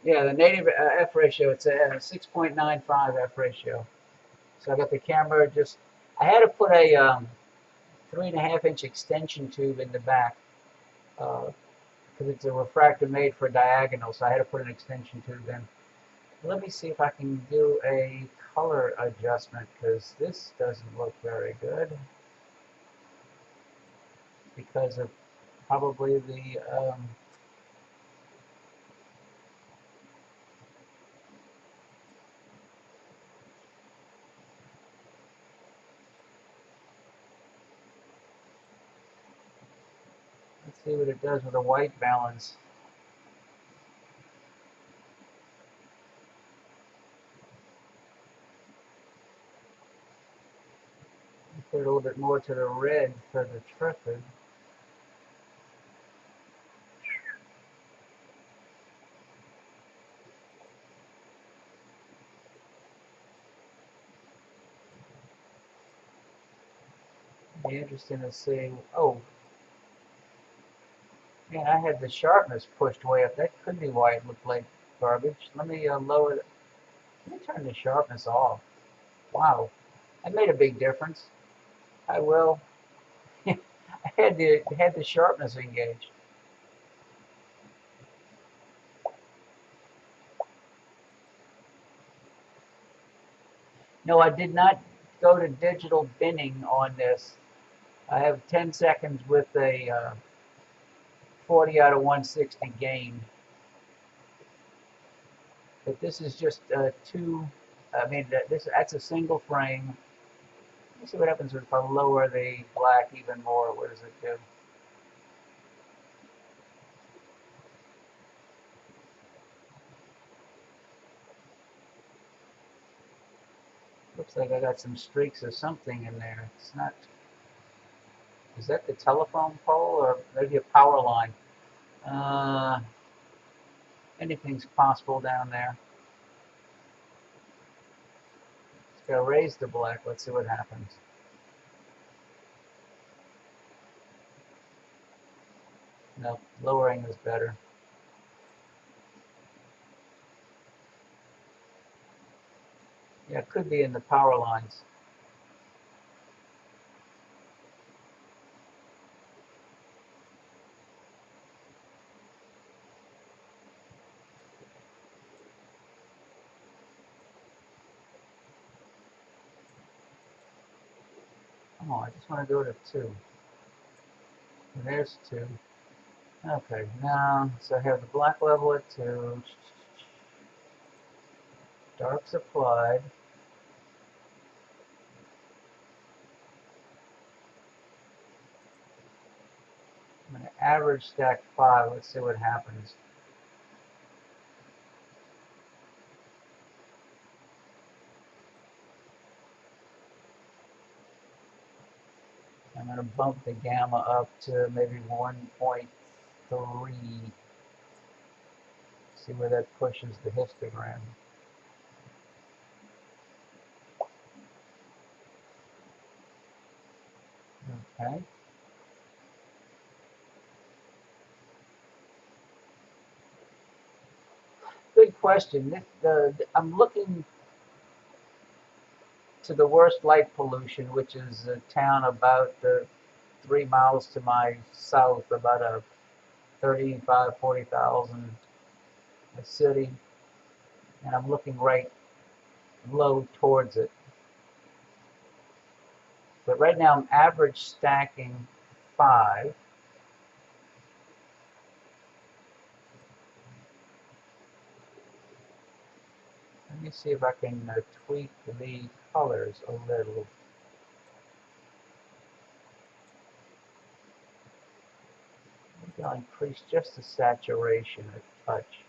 Yeah, the native f ratio, it's a 6.95 f ratio. So I got the camera just, I had to put a 3.5 inch extension tube in the back because it's a refractor made for diagonal, so I had to put an extension tube in. Let me see if I can do a color adjustment because this doesn't look very good because of probably the let's see what it does with the white balance. Put it a little bit more to the red for the tripod. Be interesting to see. Oh, man, I had the sharpness pushed way up. That could be why it looked like garbage. Let me lower it. Let me turn the sharpness off. Wow, that made a big difference. I will. I had the sharpness engaged. No, I did not go to digital binning on this. I have 10 seconds with a 40 out of 160 gain. But this is just two. I mean, that's a single frame. Let's see what happens if I lower the black even more. What does it do? Looks like I got some streaks of something in there. It's not. Is that the telephone pole or maybe a power line? Uh, Anything's possible down there. Just gotta raise the black. Let's see what happens. No, lowering is better. Yeah, it could be in the power lines. Oh, I just want to go to 2. And there's 2. Okay, now, so I have the black level at 2. Darks applied. I'm going to average stack 5. Let's see what happens. I'm going to bump the gamma up to maybe 1.3. See where that pushes the histogram. Okay. Good question. I'm looking to the worst light pollution, which is a town about 3 miles to my south, about a 35, 40,000 city, and I'm looking right low towards it. But right now I'm average stacking 5. Let me see if I can tweak the colors a little. Maybe I'll increase just the saturation a touch.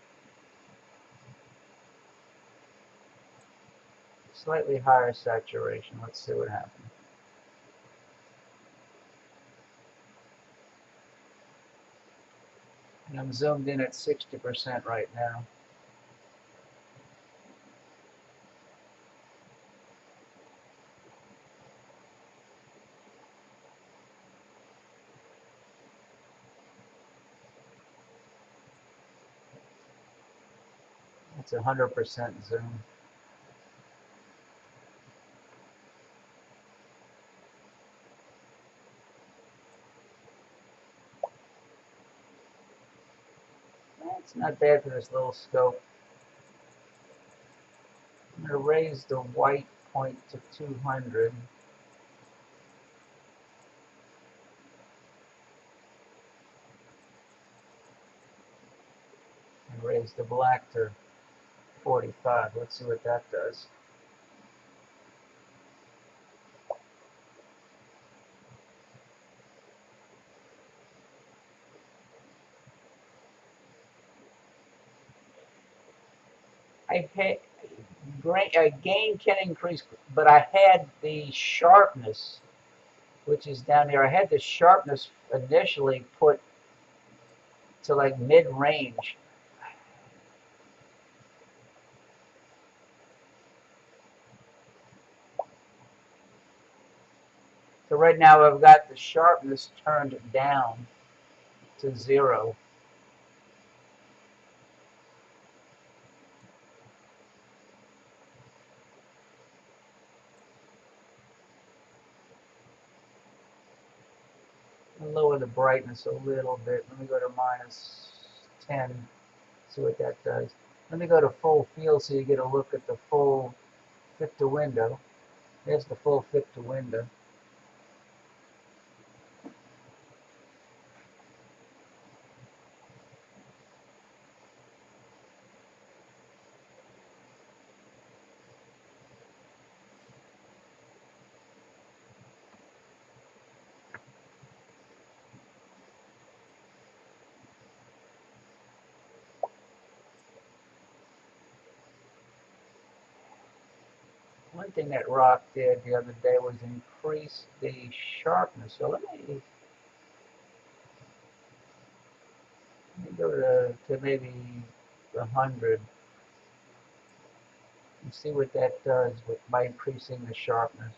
Slightly higher saturation. Let's see what happens. And I'm zoomed in at 60% right now. It's 100% zoom. That's not bad for this little scope. I'm going to raise the white point to 200. And raise the black to 45. Let's see what that does. Gain can increase, but I had the sharpness, which is down there. I had the sharpness initially put to like mid-range. So right now I've got the sharpness turned down to 0. I'll lower the brightness a little bit. Let me go to -10. See what that does. Let me go to full field so you get a look at the full fit to window. There's the full fit to window. One thing that rock did the other day was increase the sharpness. So let me go to maybe 100 and see what that does by increasing the sharpness.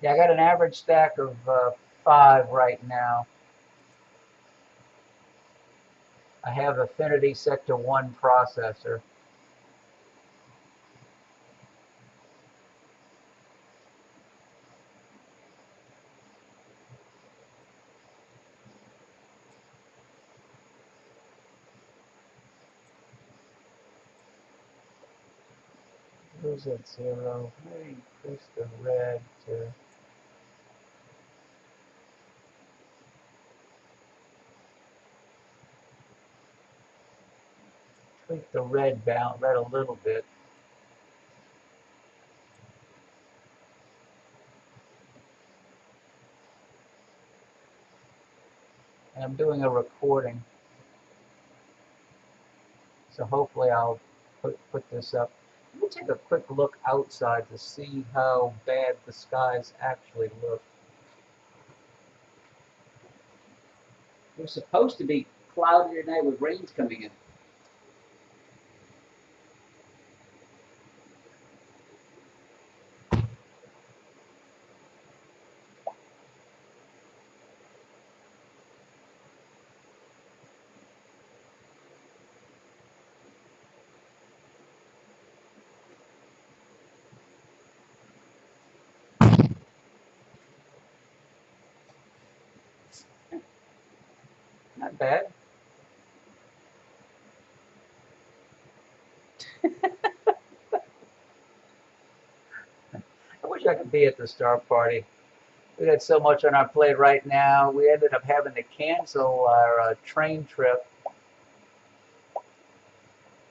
Yeah, I got an average stack of 5 right now. I have affinity set to 1 processor. Who's at 0? Let me increase the red to... tweak the red a little bit. And I'm doing a recording. So hopefully I'll put this up. Let me take a quick look outside to see how bad the skies actually look. It was supposed to be cloudy tonight with rains coming in. Not bad. I wish I could be at the star party. We got so much on our plate right now. We ended up having to cancel our train trip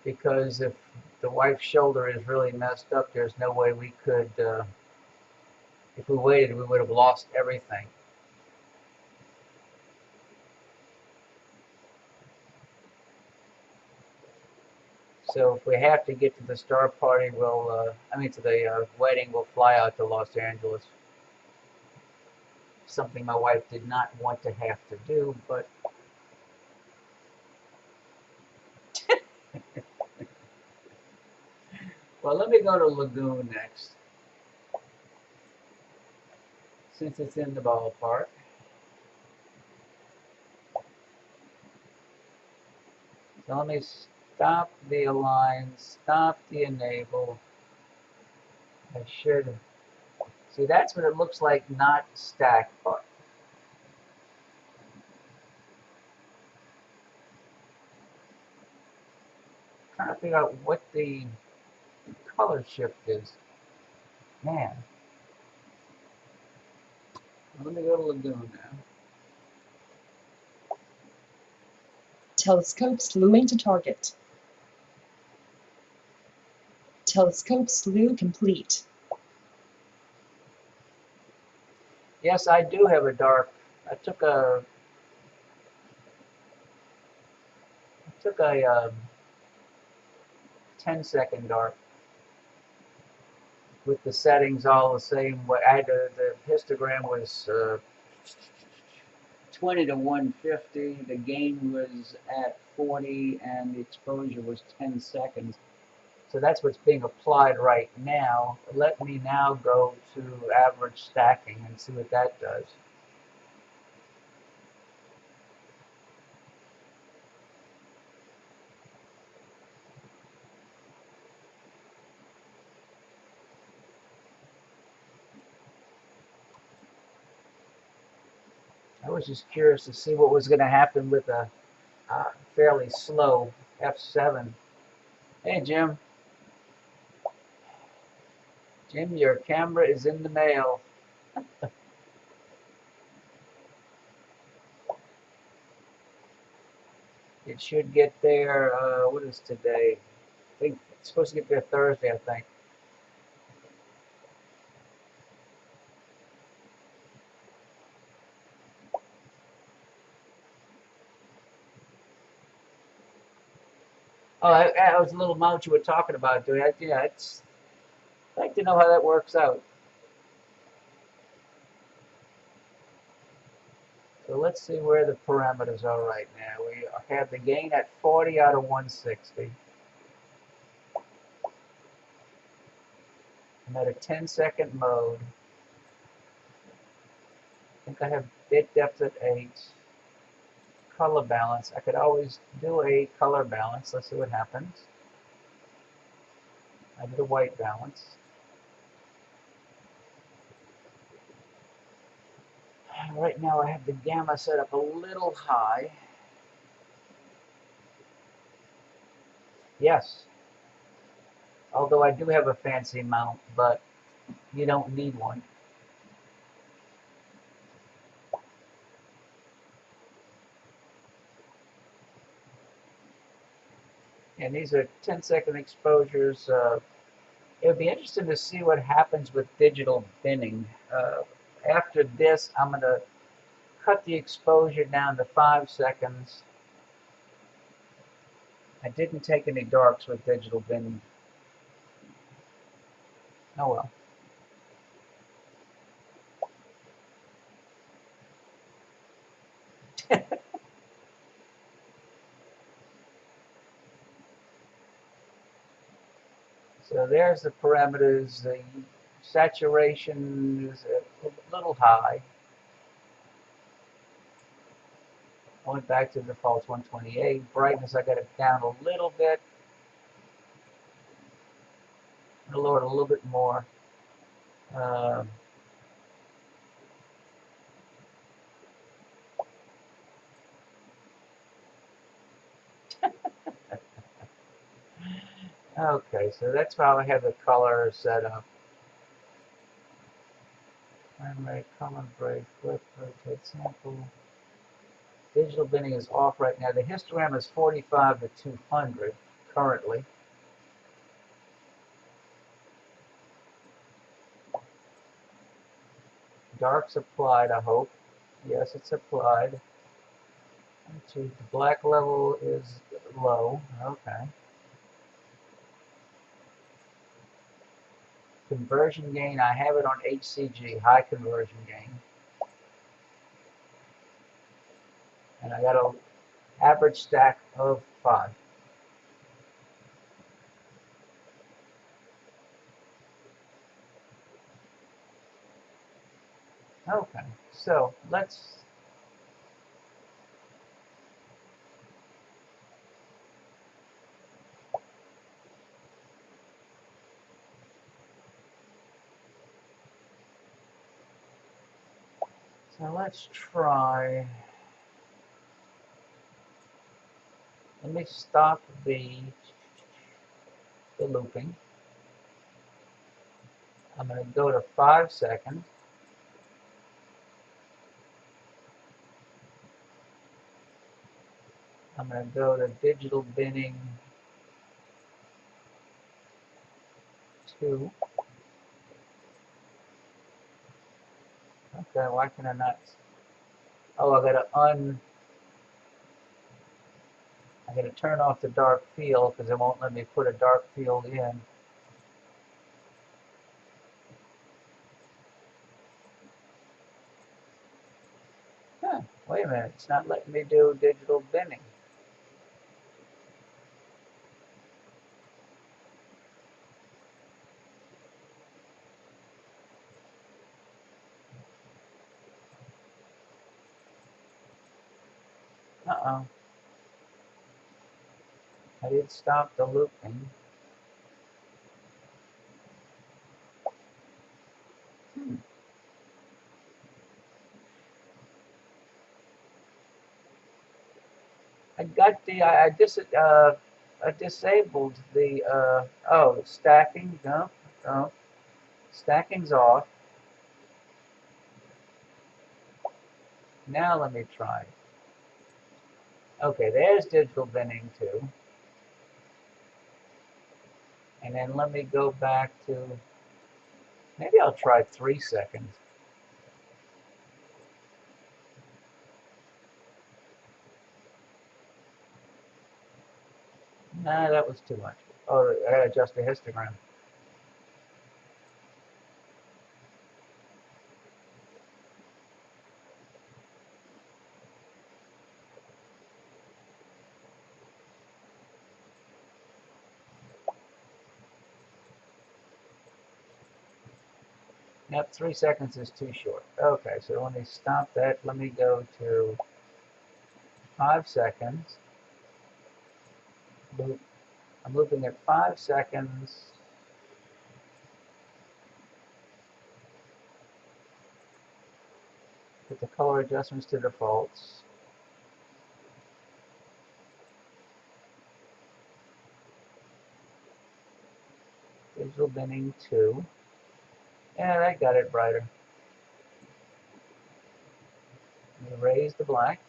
because if the wife's shoulder is really messed up, there's no way we could, if we waited, we would have lost everything. So if we have to get to the star party, to the wedding, we'll fly out to Los Angeles. something my wife did not want to have to do, but well, let me go to Lagoon next, since it's in the ballpark. So let me stop the align, stop the enable. I should see, that's what it looks like, not stacked. But trying to figure out what the color shift is. Man. Let me go to Lagoon now. Telescope slewing to target. Telescope slew complete. Yes, I do have a dark. I took a 10-second dark with the settings all the same. What I had the histogram was 20 to 150. The gain was at 40, and the exposure was 10 seconds. So that's what's being applied right now. Let me now go to average stacking and see what that does. I was just curious to see what was going to happen with a fairly slow f7. Hey, Jim. Jim, your camera is in the mail. It should get there, what is today? I think it's supposed to get there Thursday, I think. Oh, I was a little mount you were talking about, dude. Yeah, it's, I'd like to know how that works out. So let's see where the parameters are right now. We have the gain at 40 out of 160. I'm at a 10-second mode. I think I have bit depth at 8. Color balance. I could always do a color balance. Let's see what happens. I did a white balance. Right now I have the gamma set up a little high. Yes. Although I do have a fancy mount, but you don't need one. And these are 10-second exposures. It would be interesting to see what happens with digital binning. After this, I'm going to cut the exposure down to 5 seconds. I didn't take any darks with digital binning. Oh well. So there's the parameters. The saturation is a little high. I went back to default 128. Brightness, I got it down a little bit. I'm going to lower it a little bit more. Okay, so that's how I have the color set up. Frame rate, color break, flip, rotate, sample. Digital binning is off right now. The histogram is 45 to 200 currently. Dark's applied, I hope. Yes, it's applied. The black level is low. Okay. Conversion gain, I have it on HCG, high conversion gain. And I got an average stack of 5. Okay, so let's try. Let me stop the looping. I'm going to go to 5 seconds. I'm going to go to digital binning 2. Okay, why can I not? Oh, I got to turn off the dark field because it won't let me put a dark field in. Huh, wait a minute, it's not letting me do digital binning. Uh-oh. I did stop the looping. I disabled the, oh, stacking, no, no, stacking's off. Now let me try. Okay, there's digital binning 2. And then let me go back to, maybe I'll try 3 seconds. Nah, that was too much. Oh, I gotta adjust the histogram. Yep, 3 seconds is too short. Okay, so let me stop that. Let me go to 5 seconds. Loop. I'm looping at 5 seconds. Put the color adjustments to defaults. Digital binning 2. Yeah, that got it brighter. Erase the black.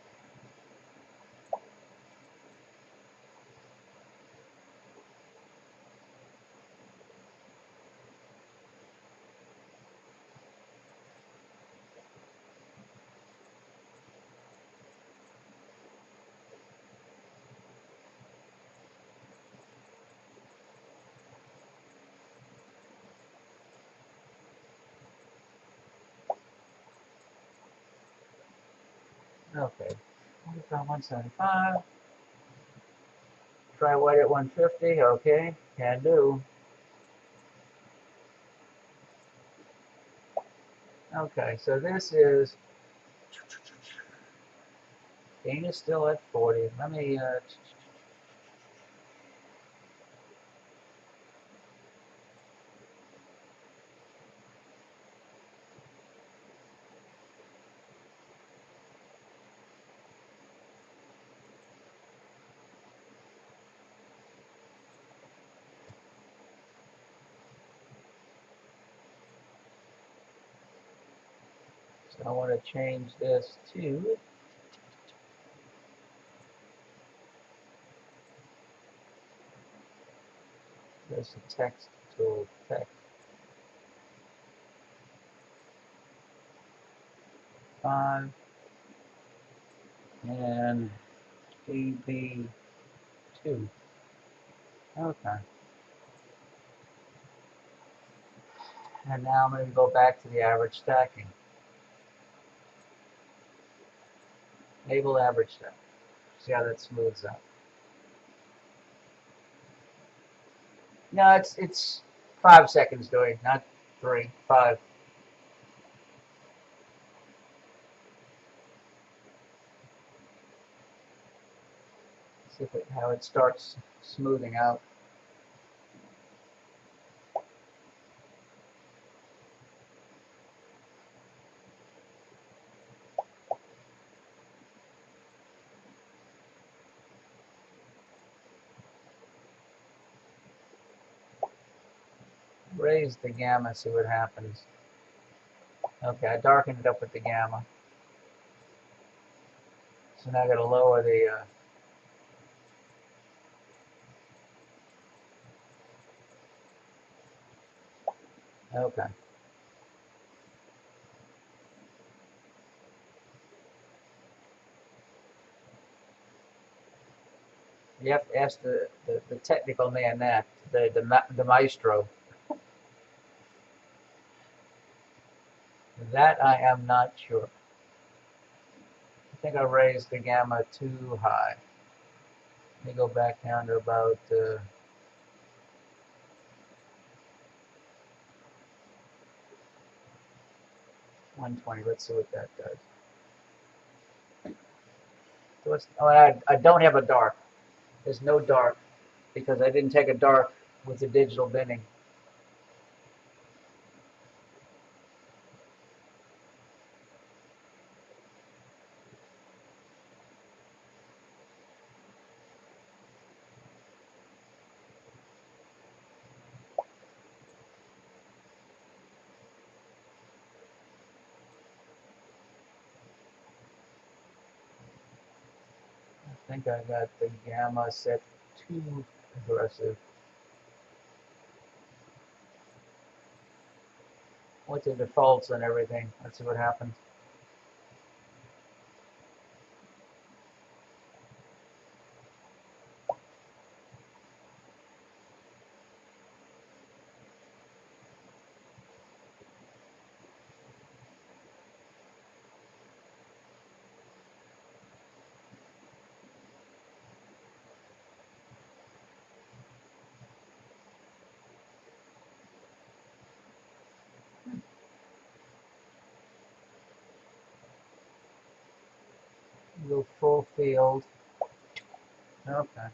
Okay. 175. Try white at 150. Okay, can do. Okay, so this is, gain is still at 40. Let me, so I want to change this to, this text tool, text 5, and PB2. Okay. And now I'm going to go back to the average stacking. Enable average step. See how that smooths out. No, it's 5 seconds doing, not 3, 5. See if how it starts smoothing out. Raise the gamma, see what happens. Okay, I darkened it up with the gamma. So now I got to lower the okay. You have to ask the technical man that, the maestro. That I am not sure. I think I raised the gamma too high. Let me go back down to about 120. Let's see what that does. So I don't have a dark. There's no dark because I didn't take a dark with the digital binning. I think I got the gamma set too aggressive. What's the defaults and everything? Let's see what happens. Go full field. Okay.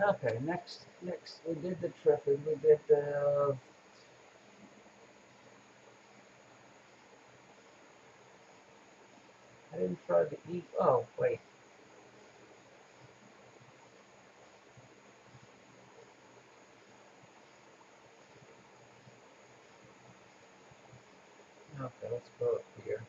Okay, next we did the trifid, we did the I didn't try the E. Oh, wait. Okay, let's go up here.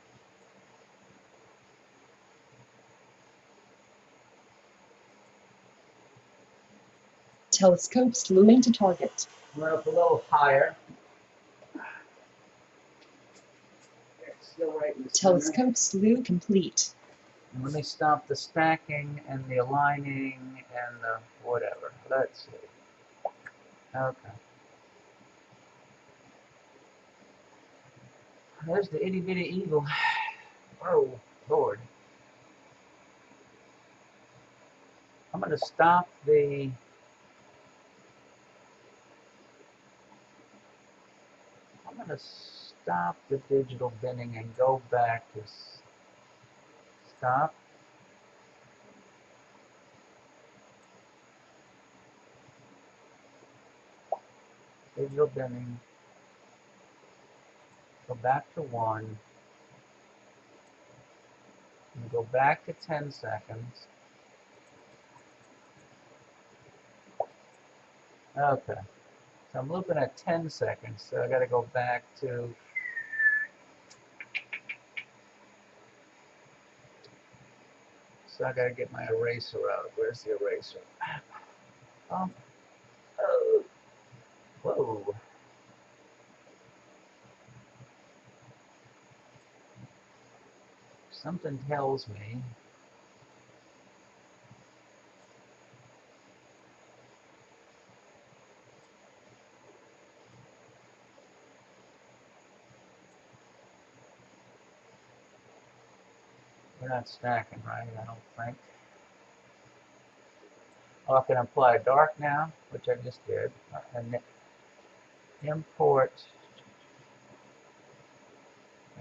Telescope slewing to target. We're up a little higher. It's still right in the center. Telescope slew complete. And let me stop the stacking and the aligning and the whatever. Let's see. Okay. There's the itty bitty eagle. Oh, Lord. I'm going to stop the digital binning and go back to stop. Digital binning. Go back to 1. And go back to 10 seconds. Okay. So I'm looking at 10 seconds, so I got to go back to so I got to get my eraser out. Where's the eraser? Oh. Whoa. Something tells me not stacking right, I don't think. Oh, I can apply dark now, which I just did. And import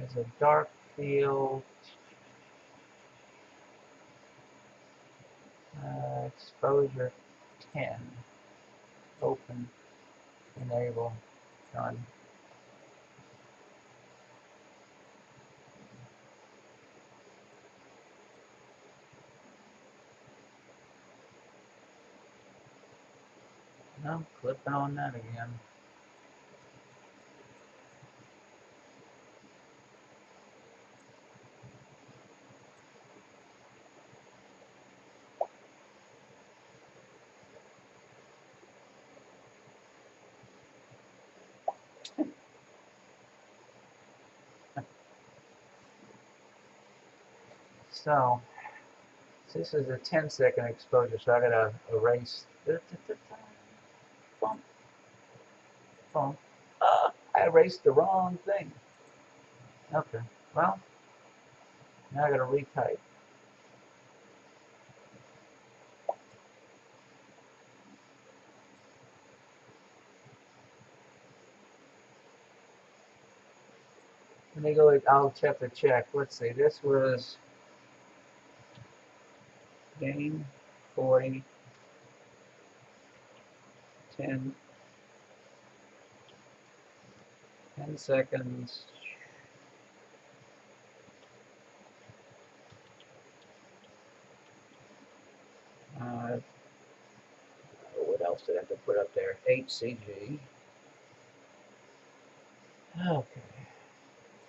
as a dark field. Exposure 10. Open. Enable. Done. No, clipping on that again. So this is a 10-second exposure, so I gotta erase. Bump, bump. I erased the wrong thing. Okay, well, now I gotta retype. Let me go, I'll check the check. Let's see, this was gain 40, 10 seconds. What else did I have to put up there? HCG. Okay.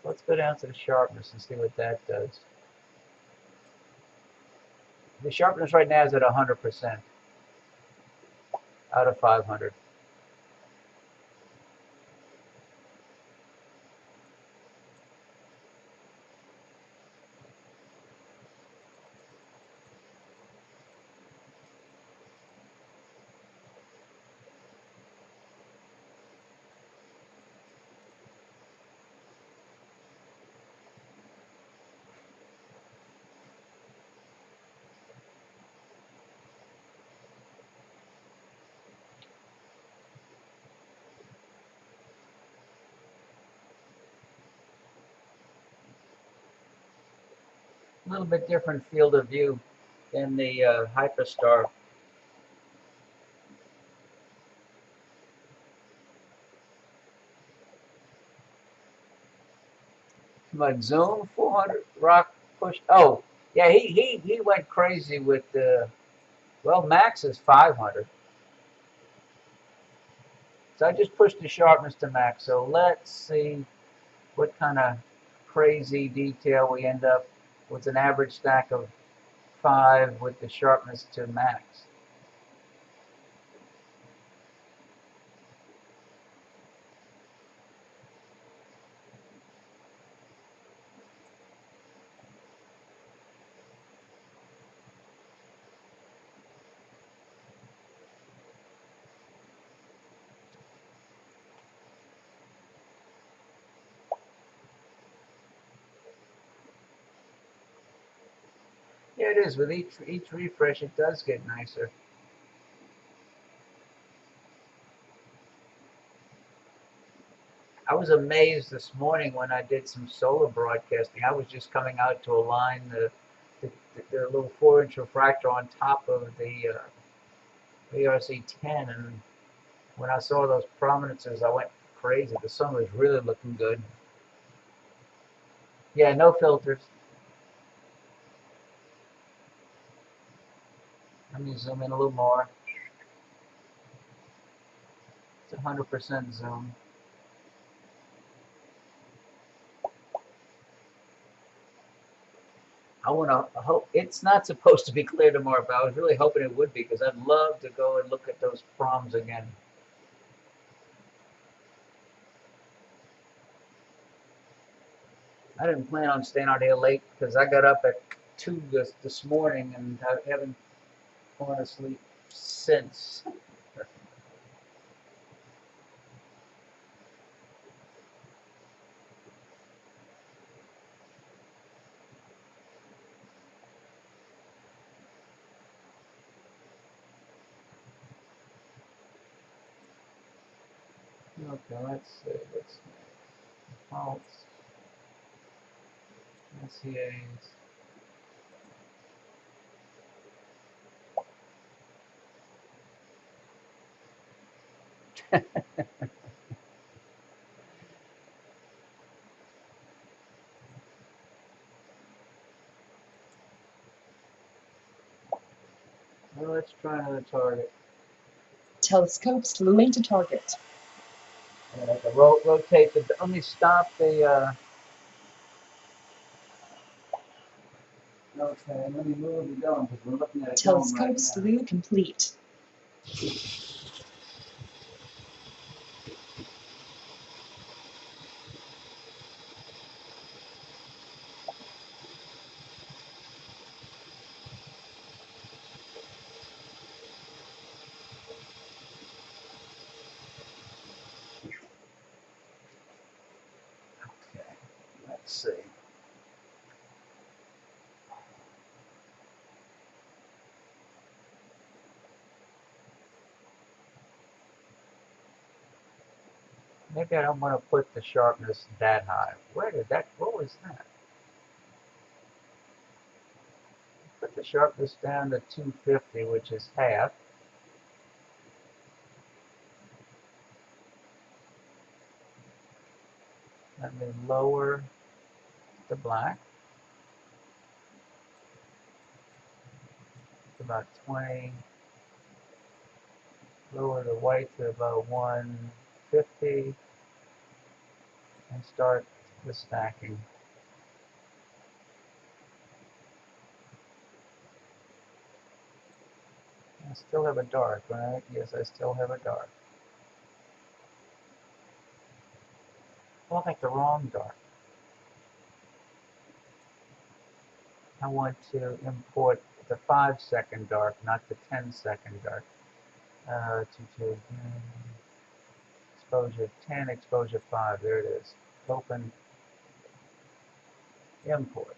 Let's go down to the sharpness and see what that does. The sharpness right now is at 100% out of 500. A little bit different field of view than the Hyperstar. Like zoom 400 rock push. Oh, yeah, he went crazy with the. Well, max is 500. So I just pushed the sharpness to max. So let's see what kind of crazy detail we end up with an average stack of 5 with the sharpness to max. Yeah, it is. With each refresh, it does get nicer. I was amazed this morning when I did some solar broadcasting. I was just coming out to align the little 4-inch refractor on top of the VRC10, and when I saw those prominences, I went crazy. The sun was really looking good. Yeah, no filters. Let me zoom in a little more. It's 100% zoom. I want to hope it's not supposed to be clear tomorrow, but I was really hoping it would be because I'd love to go and look at those proms again. I didn't plan on staying out here late because I got up at 2 this morning and I haven't gone to sleep since. Okay, let's see. Let's defaults. SCAs. Well, let's try another target. Telescope slewing to target. I have to rotate the. Let me stop the. Okay, let me move the dome because we're looking at a dome right Telescope now. slew complete. Okay, let's see. Maybe I don't want to put the sharpness that high. What was that? Put the sharpness down to 250, which is half. Let me lower the black to about 20. Lower the white to about 150 and start the stacking. I still have a dark, right? Yes, I still have a dark. Oh, I got the wrong dark. I want to import the 5-second dark, not the 10-second dark. Exposure 10, exposure 5. There it is. Open, import.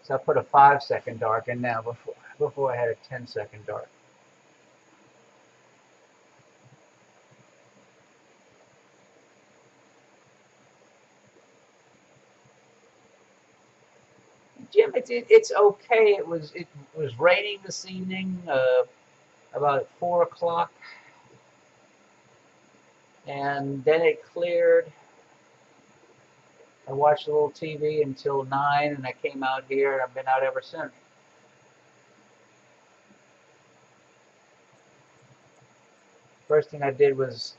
So I put a 5-second dark in now before I had a 10-second dark. Jim, it's okay. It was raining this evening, about 4 o'clock, and then it cleared. I watched a little TV until 9, and I came out here, and I've been out ever since. First thing I did was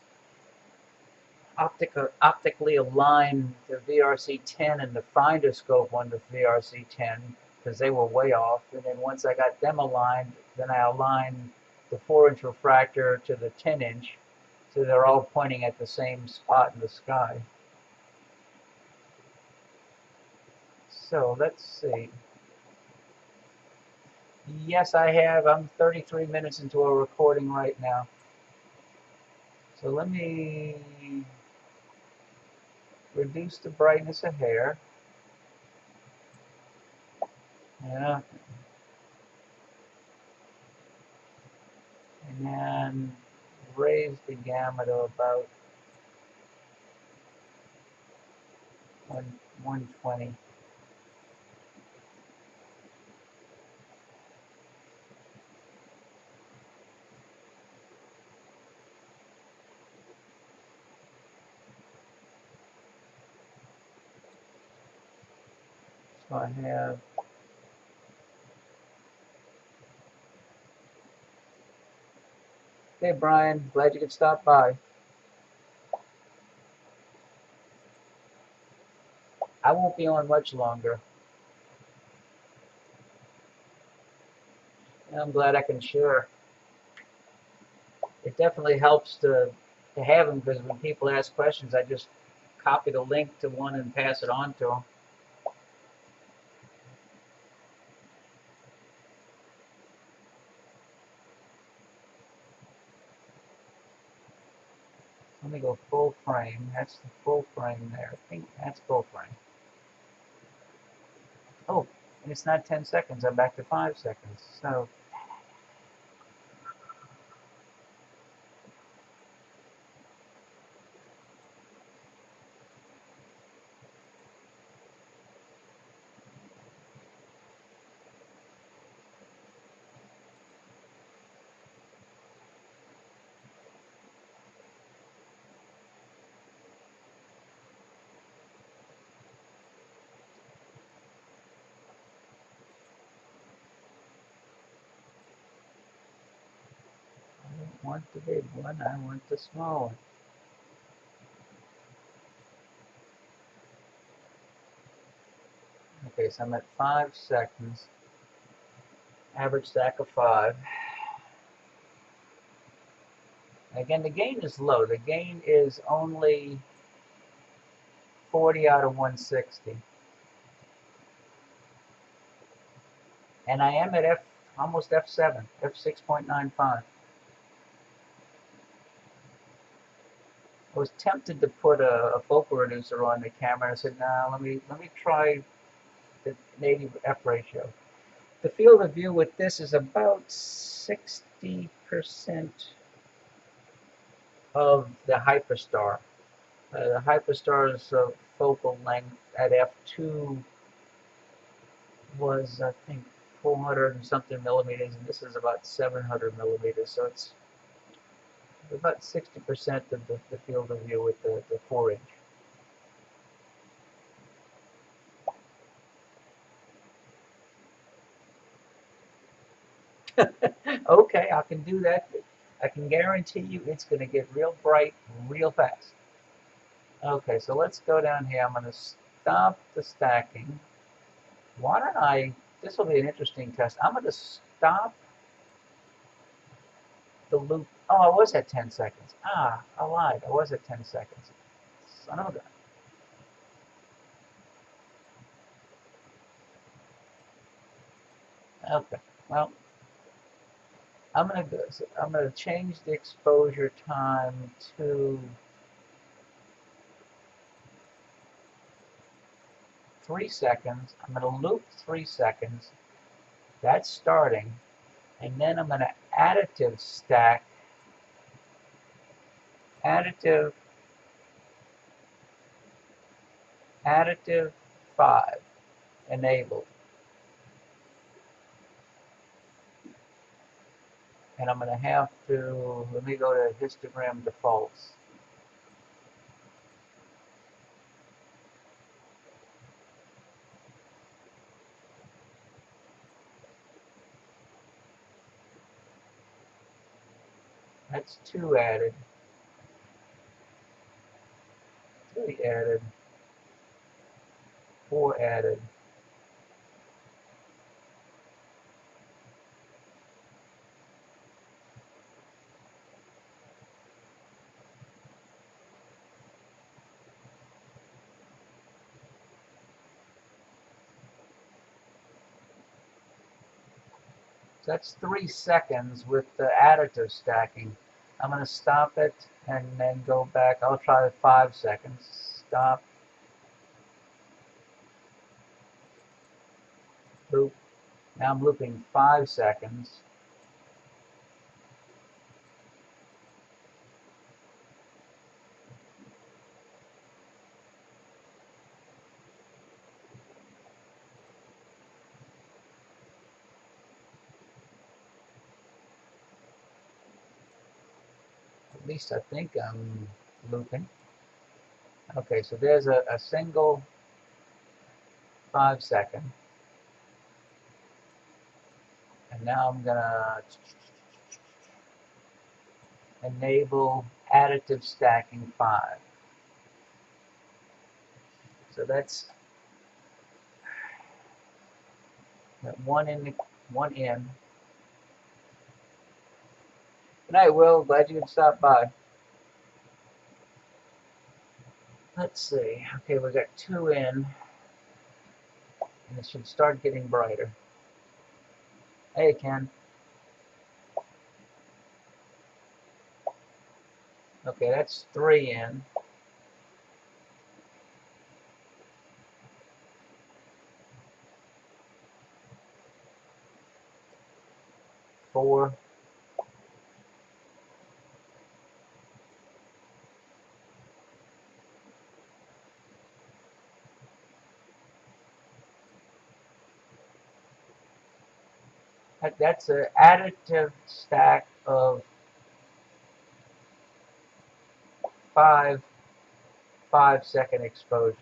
optically align the VRC10 and the finder scope on the VRC10 because they were way off. And then once I got them aligned, then I aligned the 4-inch refractor to the 10-inch, so they're all pointing at the same spot in the sky. So let's see. Yes, I have. I'm 33 minutes into a recording right now. So let me reduce the brightness a hair. Yeah. And then raise the gamma to about 120. So I have hey Brian, glad you could stop by. I won't be on much longer. And I'm glad I can share. It definitely helps to have them because when people ask questions, I just copy the link to one and pass it on to them. Let me go full frame. That's the full frame there. I think that's full frame. Oh, and it's not 10 seconds. I'm back to 5 seconds. So want the big one, I want the small one. Okay, so I'm at 5 seconds. Average stack of 5. Again, the gain is low. The gain is only 40 out of 160. And I am at almost f7, f6.95. I was tempted to put a focal reducer on the camera. I said, nah, let me try the native f ratio. The field of view with this is about 60% of the Hyperstar. The Hyperstar's focal length at f2 was, I think, 400 and something millimeters, and this is about 700 millimeters. So it's about 60% of the field of view with the 4-inch. Okay, I can do that. I can guarantee you it's going to get real bright real fast. Okay, so let's go down here. I'm going to stop the stacking. Why don't this will be an interesting test. I'm going to stop the loop. Oh, I was at 10 seconds. Ah, I lied. I was at 10 seconds. Son of a gun. Okay, well, I'm gonna change the exposure time to 3 seconds. I'm gonna loop 3 seconds. That's starting, and then I'm gonna additive stack, additive 5, enabled. And I'm gonna have to, let me go to histogram defaults. That's 2 added, 3 added, 4 added. So that's 3 seconds with the additive stacking. I'm going to stop it and then go back. I'll try 5 seconds. Stop. Loop. Now I'm looping 5 seconds. At least I think I'm looping. Okay, so there's a single 5 second. And now I'm going to enable additive stacking 5. So that's one in. Good night, Will. Glad you could stop by. Let's see. Okay, we got 2 in. And it should start getting brighter. Hey, Ken. Okay, that's 3 in. 4. That's an additive stack of 5 5-second exposures.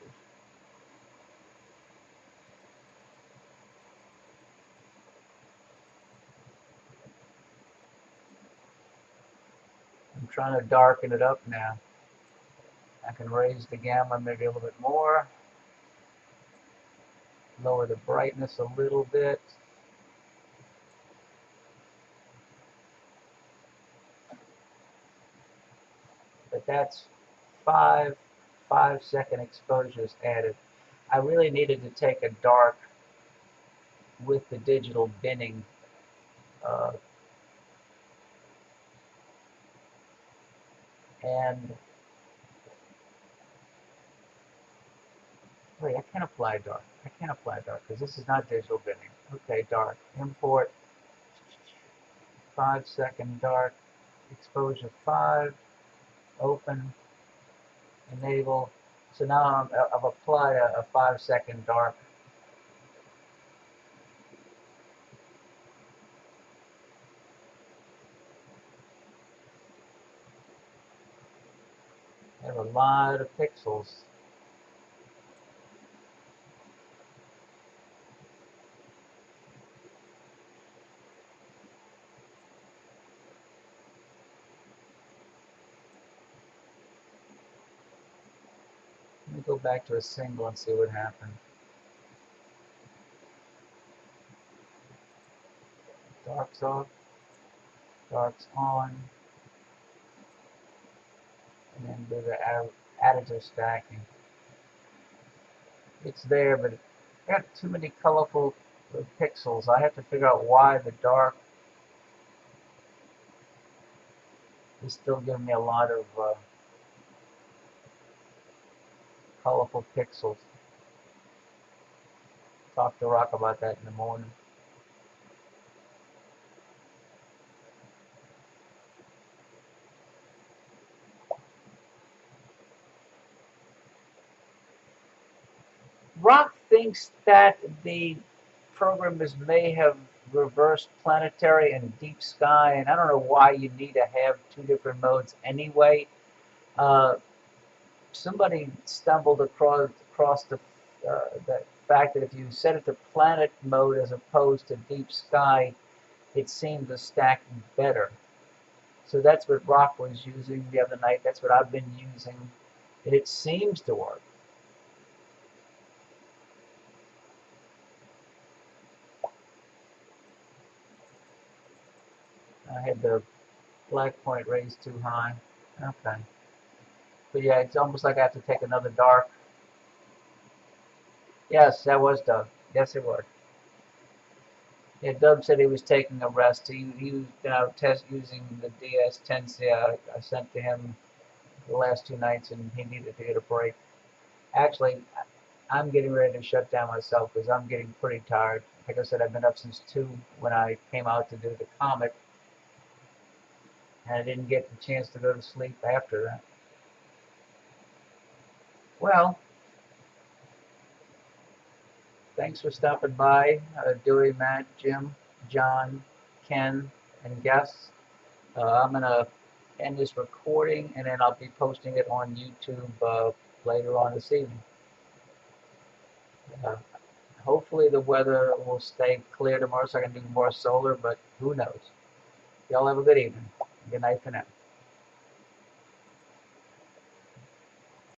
trying to darken it up now. I can raise the gamma maybe a little bit more. Lower the brightness a little bit. But that's 5-second exposures added. I really needed to take a dark with the digital binning. And wait, I can't apply dark. I can't apply dark because this is not digital binning. Okay, dark. Import 5-second dark. Exposure 5. Open. Enable. So now I've applied a 5-second dark. I have a lot of pixels. Let me go back to a single and see what happened. Dark's off. Dark's on. And then do the additive stacking. It's there, but I got too many colorful pixels. I have to figure out why the dark is still giving me a lot of colorful pixels. Talk to Rock about that in the morning. Rock thinks that the programmers may have reversed planetary and deep sky, and I don't know why you need to have two different modes anyway. Somebody stumbled across the fact that if you set it to planet mode as opposed to deep sky, it seemed to stack better. So that's what Rock was using the other night. That's what I've been using, and it seems to work. I had the black point raised too high. Okay. But yeah, it's almost like I have to take another dark. Yes, that was Doug. Yes, it was. Yeah, Doug said he was taking a rest. He was test using the DS10C I sent to him the last 2 nights, and he needed to get a break. Actually, I'm getting ready to shut down myself because I'm getting pretty tired. Like I said, I've been up since 2 when I came out to do the comic, and I didn't get the chance to go to sleep after that. Well, thanks for stopping by, Dewey, Matt, Jim, John, Ken, and guests. I'm going to end this recording, and then I'll be posting it on YouTube later on this evening. Hopefully the weather will stay clear tomorrow so I can do more solar, but who knows. Y'all have a good evening. Good night for now.